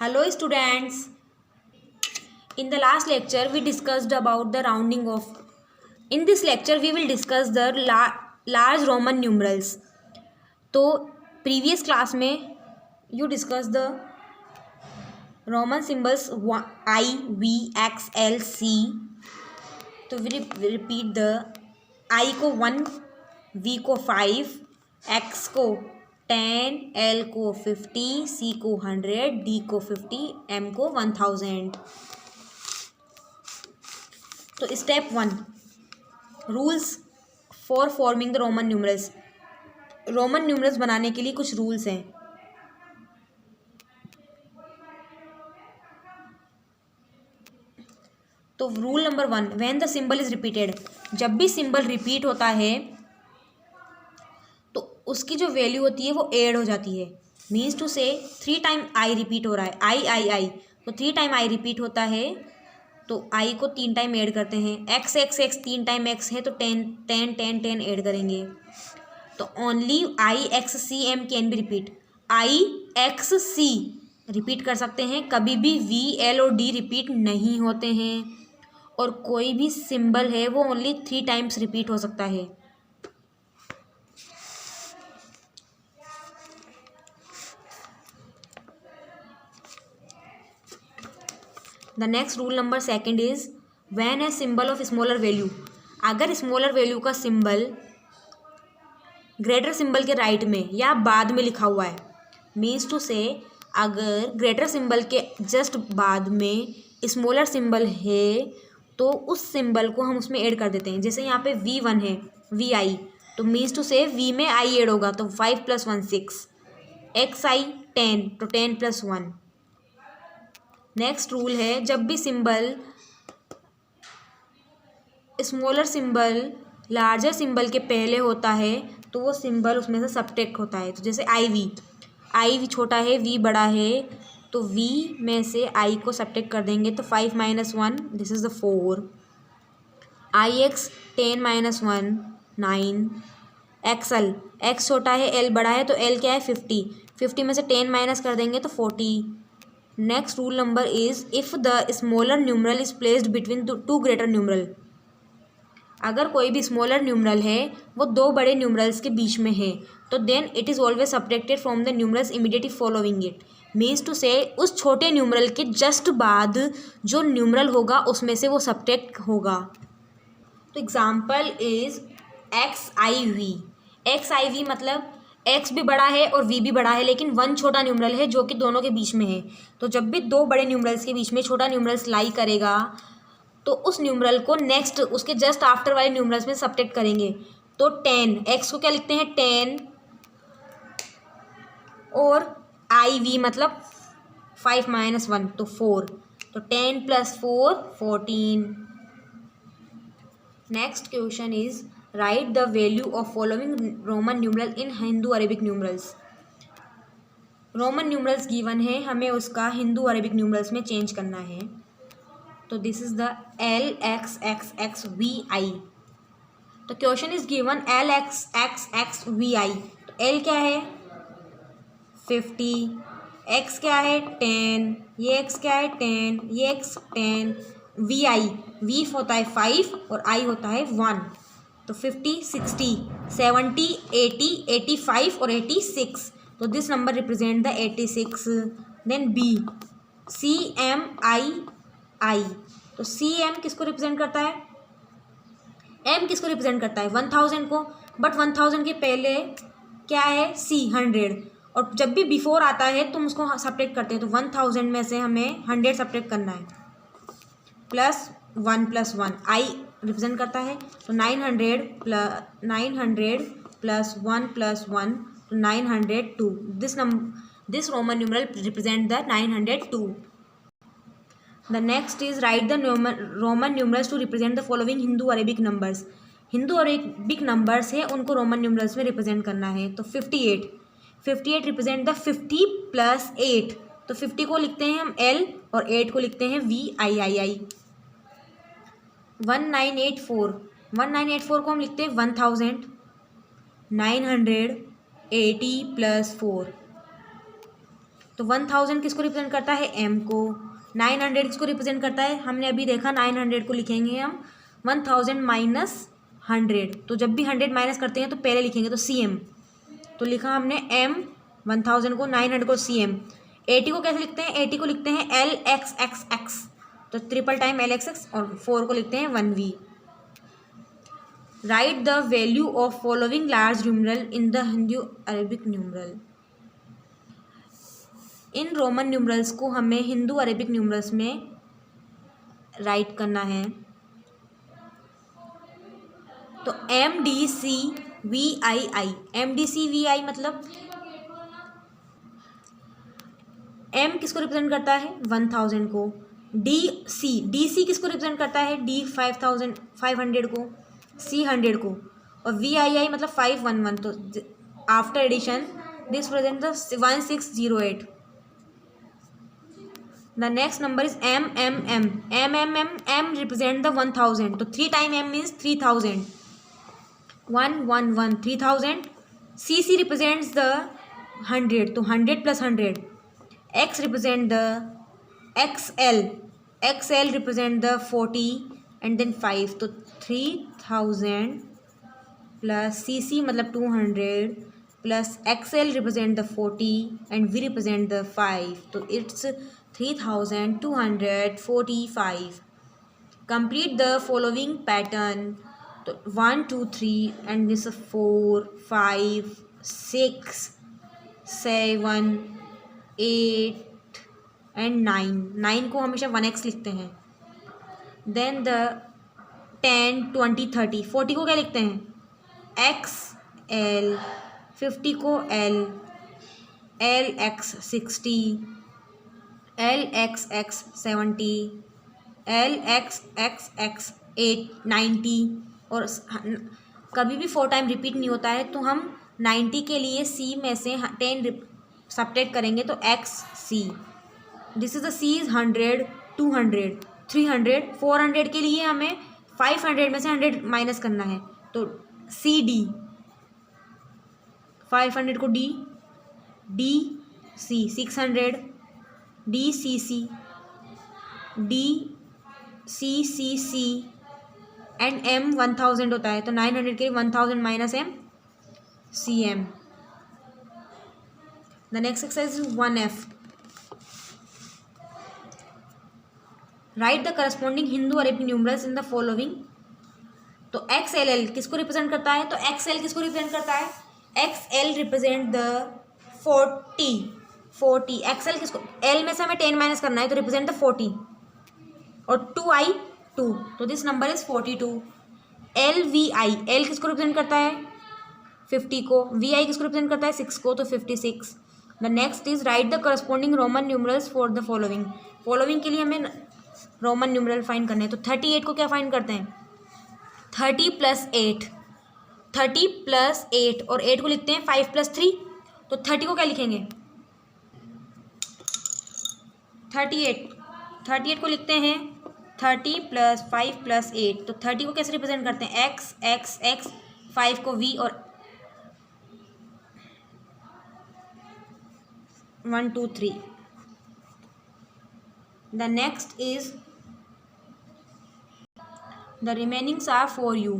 Hello students. In the last lecture we discussed about the rounding off. In this lecture we will discuss the large Roman numerals. तो previous class में you discussed the Roman symbols I, V, X, L, C. तो we repeat the I को 1, V को 5, X को 10, L को 50, C को 100, D को 50, M को 1000. तो step 1 rules for forming the Roman numerals. Roman numerals बनाने के लिए कुछ रूल्स हैं. तो rule number 1, when the symbol is repeated, जब भी सिंबल रिपीट होता है तो उसकी जो वैल्यू होती है वो ऐड हो जाती है. मीन्स टू से 3 टाइम आई रिपीट हो रहा है, आई तो 3 टाइम आई रिपीट होता है तो आई को 3 टाइम ऐड करते हैं. एक्स 3 टाइम एक्स है तो 10 ऐड करेंगे. तो only I X C M can be repeat. I X C repeat कर सकते हैं, कभी भी वी एल और डी रिपीट नहीं होते हैं. और कोई भी सिंबल है वो ओनली 3 टाइम्स रिपीट हो सकता है. The next rule number 2 is when a symbol of smaller value, अगर स्मॉलर वैल्यू का सिंबल ग्रेटर सिंबल के राइट में या बाद में लिखा हुआ है, मीन्स टू से अगर ग्रेटर सिंबल के जस्ट बाद में स्मॉलर सिंबल है तो उस सिंबल को हम उसमें ऐड कर देते हैं. जैसे यहाँ पे V1 है, वी आई, तो मीन्स टू से V में आई ऐड होगा तो 5 + 1 6, एक्स आई 10 तो 10 + 1. नेक्स्ट रूल है जब भी symbol smaller symbol larger symbol के पहले होता है तो वो सिंबल उसमें से सब्ट्रैक्ट होता है. तो जैसे आई वी छोटा है, वी बड़ा है, तो वी में से आई को सब्ट्रैक्ट कर देंगे तो 5 - 1 this is the 4. I x 10 - 1 9. XL, x छोटा है, एल बड़ा है, तो एल क्या है 50 में से 10 माइनस कर देंगे तो 40. Next rule number is if the smaller numeral is placed between 2 greater numeral, अगर कोई भी स्मॉलर न्यूमरल है वो 2 बड़े न्यूमरल्स के बीच में है तो then it is always subtracted from the numerals immediately following it. Means two से उस छोटे न्यूमरल के जस्ट बाद जो न्यूमरल होगा उसमें से वो सब्ट्रैक्ट होगा. तो example is X I V मतलब एक्स भी बड़ा है और वी भी बड़ा है, लेकिन 1 छोटा न्यूमरल है जो कि दोनों के बीच में है. तो जब भी 2 बड़े न्यूमरल्स के बीच में छोटा न्यूमरल्स लाई करेगा तो उस न्यूमरल को नेक्स्ट उसके जस्ट आफ्टर वाले न्यूमरल्स में सब्ट्रैक्ट करेंगे. तो 10, एक्स को क्या लिखते हैं 10, और आई वी मतलब 5 - 1 तो 4, तो 10 + 4 14. Next question is write the value of following Roman numeral in Hindu Arabic numerals. Roman numerals given है, हमें उसका हिंदू अरेबिक न्यूमरल्स में चेंज करना है. तो this is the L X X X V I. तो question is given L X X X V I. तो L क्या है 50, एक्स क्या है 10, ये एक्स क्या है 10, ये एक्स 10, वी आई वी होता है 5 और आई होता है 1. तो 50 60 70 80 85 और 86. तो this number represent the 86. Then B C M I. तो सी एम किसको रिप्रेजेंट करता है, एम किसको रिप्रेजेंट करता है 1000 को, बट 1000 के पहले क्या है सी 100, और जब भी बिफोर आता है तुम उसको सब्ट्रैक्ट करते हैं. तो 1000 में से हमें 100 सब्ट्रैक्ट करना है, प्लस 1 + 1 आई रिप्रेजेंट करता है. तो 900 प्लस 1 + 1 तो 902. This Roman numeral represent the 902. The next is write the Roman numerals to represent the following Hindu Arabic numbers. Hindu Arabic numbers है उनको रोमन न्यूमरल्स में रिप्रेजेंट करना है. तो 58 रिप्रेजेंट द 50 + 8. तो 50 को लिखते हैं हम एल और 8 को लिखते हैं वी आई. 1984 को हम लिखते हैं 1000. 980 + 4 तो 1000 किसको रिप्रेजेंट करता है, m को। 900 किसको रिप्रेजेंट करता है, हमने अभी देखा 900 को लिखेंगे हम 1000 माइनस 100। तो जब भी 100 माइनस करते हैं तो पहले लिखेंगे तो cm। तो लिखा हमने m 1000 को, 900 को cm। 80 को कैसे लिखते हैं, 80 को लिखते हैं LXXX, तो ट्रिपल टाइम LXX, और 4 को लिखते हैं 1V। Right the value of following large numeral in the Hindu Arabic numeral. In Roman numerals को हमें हिंदू अरेबिक न्यूमरल्स में राइट करना है। तो MDCVII, MDCVI मतलब M किसको रिप्रेजेंट करता है, 1000 को। DC किसको रिप्रेजेंट करता है, D 500 को, C 100 को, और VII मतलब 511। तो after addition this present the 1608। The next number is MMM. M represent the 1000. तो 3 time M means 3000. 111 3000. CC represents the 100. तो 100 plus 100. X represent the XL. XL represent the 40 and then 5. तो 3000 plus CC मतलब 200 plus XL represent the 40 and V represent the 5. तो it's 3245. Complete the following pattern. तो 1 2 3 and this is 4 5 6 7 8 and 9. 9 को हमेशा 1x लिखते हैं। Then the 10 20 30 40 को क्या लिखते हैं, XL। 50 को L, LX 60, LXX 70, LXXX 90। और कभी भी 4 टाइम रिपीट नहीं होता है, तो हम 90 के लिए C में से 10 सब्ट्रैक्ट करेंगे तो XC। This is the C is 100 200 300। 400 के लिए हमें 500 में से 100 माइनस करना है, तो CD। 500 को DC 600, DCC, DCCC and M 1000 होता है, तो 900 के लिए 1000 minus M CM। The next exercise is 1F। Right the corresponding Hindu Arabic numerals in the following. तो XLL किसको रिप्रेजेंट करता है, तो XL किसको रिप्रेजेंट करता है, XL रिप्रेजेंट द 40। XL किसको, L में से हमें 10 माइनस करना है, तो रिप्रेजेंट द 40 और 2I 2, तो this number is 42। LVI, L किसको रिप्रेजेंट करता है, 50 को। VI किसको रिप्रेजेंट करता है, 6 को, तो 56। The next is write the corresponding Roman numerals for the following. Following के लिए हमें रोमन न्यूमरल फाइंड करने हैं। तो 38 को क्या फाइंड करते हैं, 30 + 8, 30 + 8, और 8 को लिखते हैं 5 + 3। तो 30 को क्या लिखेंगे, 38 को लिखते हैं 30 + 5 + 8। तो 30 को कैसे रिप्रेजेंट करते हैं, X 5 को V और 1 2 3। The next is the remainings are for you.